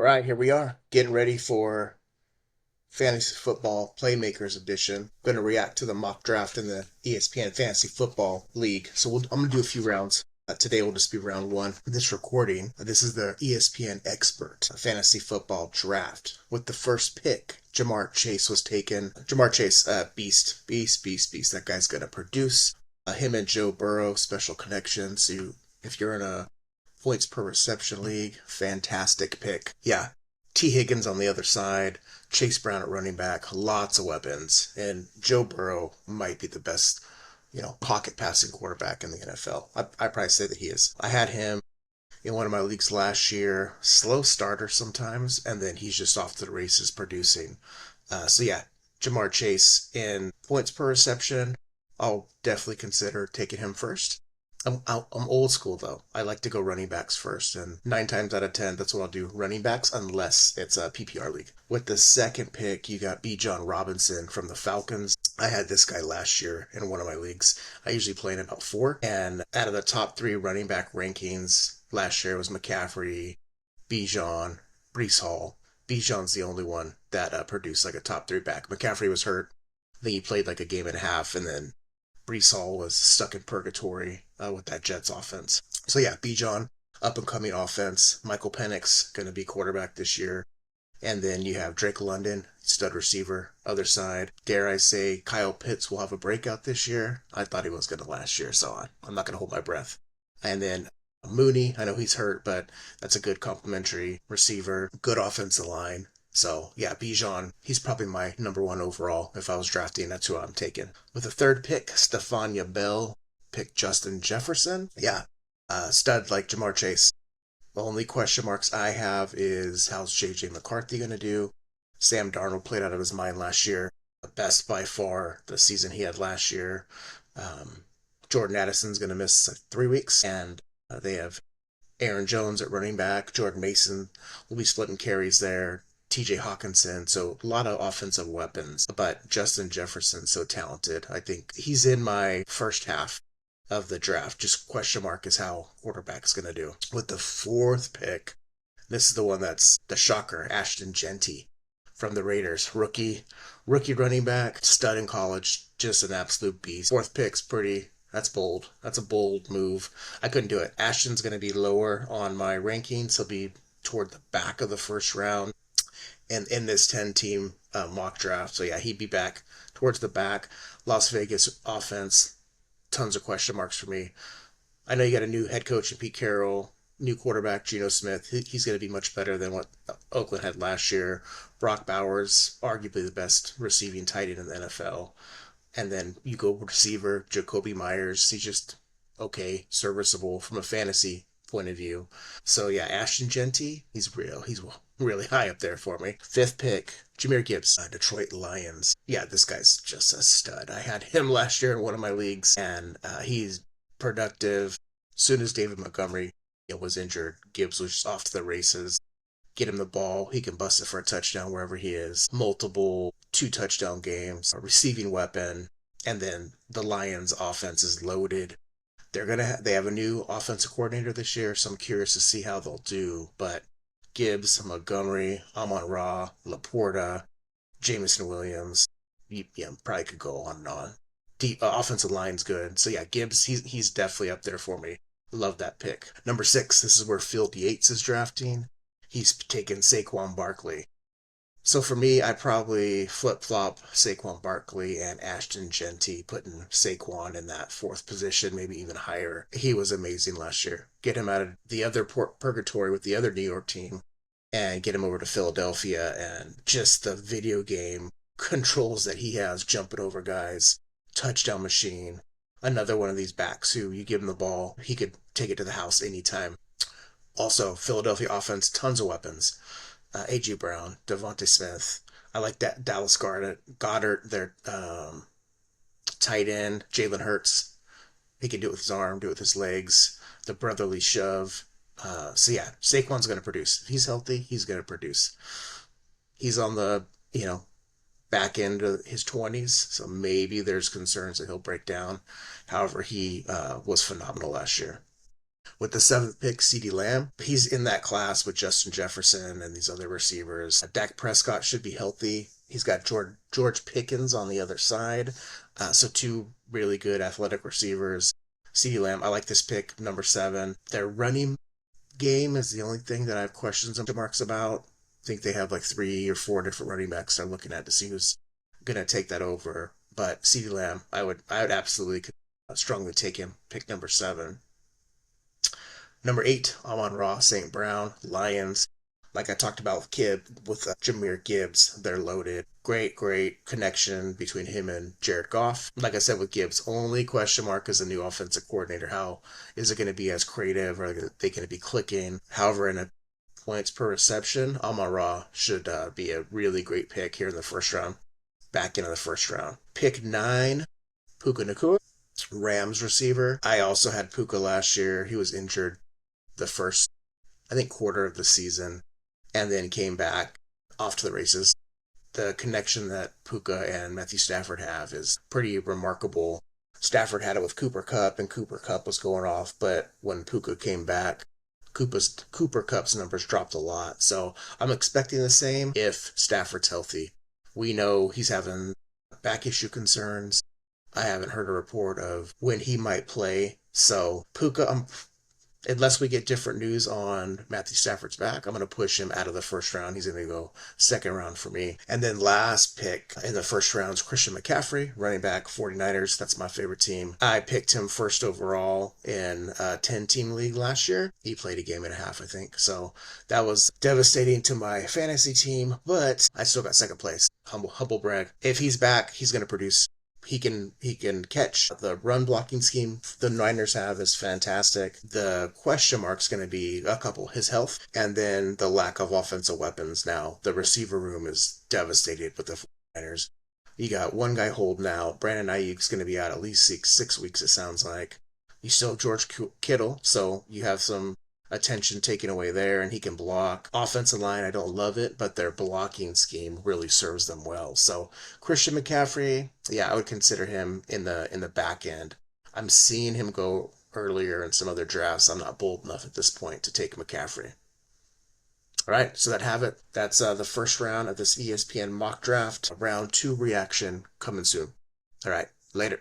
right, here we are, getting ready for Fantasy Football Playmakers Edition. Going to react to the mock draft in the ESPN Fantasy Football League. I'm going to do a few rounds. Today will just be round one. This recording, this is the ESPN Expert Fantasy Football Draft. With the first pick, Jamar Chase was taken. Jamar Chase, beast. That guy's going to produce. Him and Joe Burrow, special connections. If you're in a points per reception league, fantastic pick. Yeah, T. Higgins on the other side, Chase Brown at running back, lots of weapons, and Joe Burrow might be the best, pocket passing quarterback in the NFL. I probably say that he is. I had him in one of my leagues last year, slow starter sometimes, and then he's just off to the races producing. So Jamar Chase in points per reception, I'll definitely consider taking him first. I'm old school though. I like to go running backs first, and 9 times out of 10, that's what I'll do. Running backs, unless it's a PPR league. With the second pick, you got Bijan Robinson from the Falcons. I had this guy last year in one of my leagues. I usually play in about four, and out of the top three running back rankings last year was McCaffrey, Bijan, Brees Hall. Bijan's the only one that produced like a top three back. McCaffrey was hurt. I think he played like a game and a half, and then Brees Hall was stuck in purgatory with that Jets offense. So Bijan, up and coming offense. Michael Penix going to be quarterback this year. And then you have Drake London, stud receiver, other side. Dare I say Kyle Pitts will have a breakout this year? I thought he was going to last year, so I'm not going to hold my breath. And then Mooney, I know he's hurt, but that's a good complimentary receiver, good offensive line. So Bijan, he's probably my number one overall. If I was drafting, that's who I'm taking. With the third pick, Stephania Bell picked Justin Jefferson. Stud like Jamar Chase. The only question marks I have is how's JJ McCarthy going to do? Sam Darnold played out of his mind last year. The best by far the season he had last year. Jordan Addison's going to miss 3 weeks, and they have Aaron Jones at running back. Jordan Mason will be splitting carries there. TJ Hawkinson, so a lot of offensive weapons. But Justin Jefferson's so talented. I think he's in my first half of the draft. Just question mark is how quarterback's going to do. With the fourth pick, this is the one that's the shocker, Ashton Jeanty from the Raiders. Rookie running back, stud in college, just an absolute beast. Fourth pick's that's bold. That's a bold move. I couldn't do it. Ashton's going to be lower on my rankings. He'll be toward the back of the first round. And in this 10-team mock draft. So he'd be back towards the back. Las Vegas offense, tons of question marks for me. I know you got a new head coach in Pete Carroll, new quarterback Geno Smith. He's going to be much better than what Oakland had last year. Brock Bowers, arguably the best receiving tight end in the NFL. And then you go receiver, Jacoby Myers. He's just okay, serviceable from a fantasy point of view. So Ashton Jeanty, he's real. He's really high up there for me. Fifth pick, Jahmyr Gibbs, Detroit Lions. This guy's just a stud. I had him last year in one of my leagues, and he's productive. As soon as David Montgomery was injured, Gibbs was just off to the races. Get him the ball, he can bust it for a touchdown wherever he is. Multiple 2-touchdown games, a receiving weapon, and then the Lions offense is loaded. They have a new offensive coordinator this year, so I'm curious to see how they'll do. But Gibbs, Montgomery, Amon-Ra, Laporta, Jameson Williams, probably could go on and on. Deep offensive line's good. So Gibbs, he's definitely up there for me. Love that pick. Number 6, this is where Phil Yates is drafting. He's taken Saquon Barkley. So for me, I probably flip-flop Saquon Barkley and Ashton Jeanty, putting Saquon in that fourth position, maybe even higher. He was amazing last year. Get him out of the other purgatory with the other New York team and get him over to Philadelphia, and just the video game controls that he has, jumping over guys, touchdown machine. Another one of these backs who you give him the ball, he could take it to the house anytime. Also, Philadelphia offense, tons of weapons. A.J. Brown, Devontae Smith. I like that Dallas Goddard, their tight end. Jalen Hurts. He can do it with his arm, do it with his legs. The brotherly shove. Saquon's going to produce. If he's healthy, he's going to produce. He's on the, back end of his 20s, so maybe there's concerns that he'll break down. However, he was phenomenal last year. With the seventh pick, CeeDee Lamb, he's in that class with Justin Jefferson and these other receivers. Dak Prescott should be healthy. He's got George Pickens on the other side. So two really good athletic receivers. CeeDee Lamb, I like this pick, number seven. Their running game is the only thing that I have questions and marks about. I think they have like three or four different running backs I'm looking at to see who's gonna take that over. But CeeDee Lamb, I would absolutely strongly take him. Pick number seven. Number eight, Amon-Ra, St. Brown, Lions. Like I talked about with Jahmyr Gibbs, they're loaded. Great connection between him and Jared Goff. Like I said with Gibbs, only question mark is the new offensive coordinator. How is it going to be as creative? Are they going to be clicking? However, in a points per reception, Amon-Ra should be a really great pick here in the first round. Back into the first round. Pick nine, Puka Nacua, Rams receiver. I also had Puka last year. He was injured the first, I think, quarter of the season and then came back off to the races. The connection that Puka and Matthew Stafford have is pretty remarkable. Stafford had it with Cooper Kupp, and Cooper Kupp was going off, but when Puka came back, Cooper Kupp's numbers dropped a lot. So I'm expecting the same if Stafford's healthy. We know he's having back issue concerns. I haven't heard a report of when he might play. So Puka, unless we get different news on Matthew Stafford's back, I'm going to push him out of the first round. He's going to go second round for me. And then last pick in the first round is Christian McCaffrey, running back, 49ers. That's my favorite team. I picked him first overall in a 10-team league last year. He played a game and a half, I think. So that was devastating to my fantasy team, but I still got second place. Humble brag. If he's back, he's going to produce. He can catch. The run blocking scheme the Niners have is fantastic. The question mark's going to be a couple, his health, and then the lack of offensive weapons. Now the receiver room is devastated with the Niners. You got one guy holding out. Brandon Ayuk's going to be out at least six weeks. It sounds like. You still have George Kittle, so you have some attention taken away there, and he can block. Offensive line, I don't love it, but their blocking scheme really serves them well. So Christian McCaffrey, yeah, I would consider him in the back end. I'm seeing him go earlier in some other drafts. I'm not bold enough at this point to take McCaffrey. All right, so that have it. That's the first round of this ESPN mock draft. Round two reaction coming soon. All right, later.